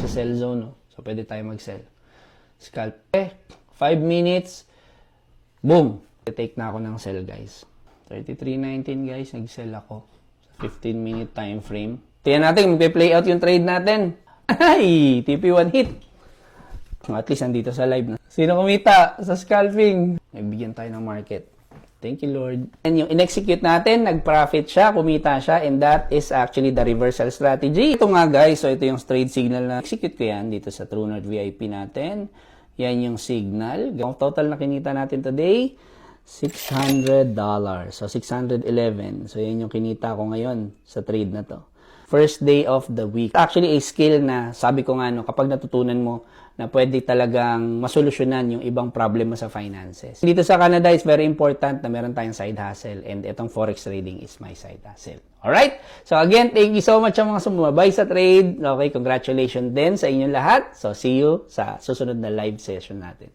nasa sell zone. No? So, pwede tayo mag-sell. Scalp. 5 minutes. Boom! Take na ako ng sell, guys. 33.19, guys. Nag-sell ako. 15-minute time frame. Tingnan natin, magpe-play out yung trade natin. Ay! TP1 hit. At least, nandito sa live na. Sino kumita sa scalping? Nagbigyan tayo ng market. Thank you, Lord. And yung in-execute natin, nag-profit siya, kumita siya, and that is actually the reversal strategy. Ito nga, guys. So, ito yung trade signal na execute ko yan dito sa TrueNorth VIP natin. Yan yung signal. Total na kinita natin today, $600. So, 611. So, yan yung kinita ko ngayon sa trade na to. First day of the week. Actually, a skill na, sabi ko nga, no, kapag natutunan mo na pwede talagang masolusyonan yung ibang problema sa finances. Dito sa Canada, it's very important na meron tayong side hustle, and itong forex trading is my side hustle. Alright? So again, thank you so much sa mga sumabay sa trade. Okay, congratulations din sa inyong lahat. So see you sa susunod na live session natin.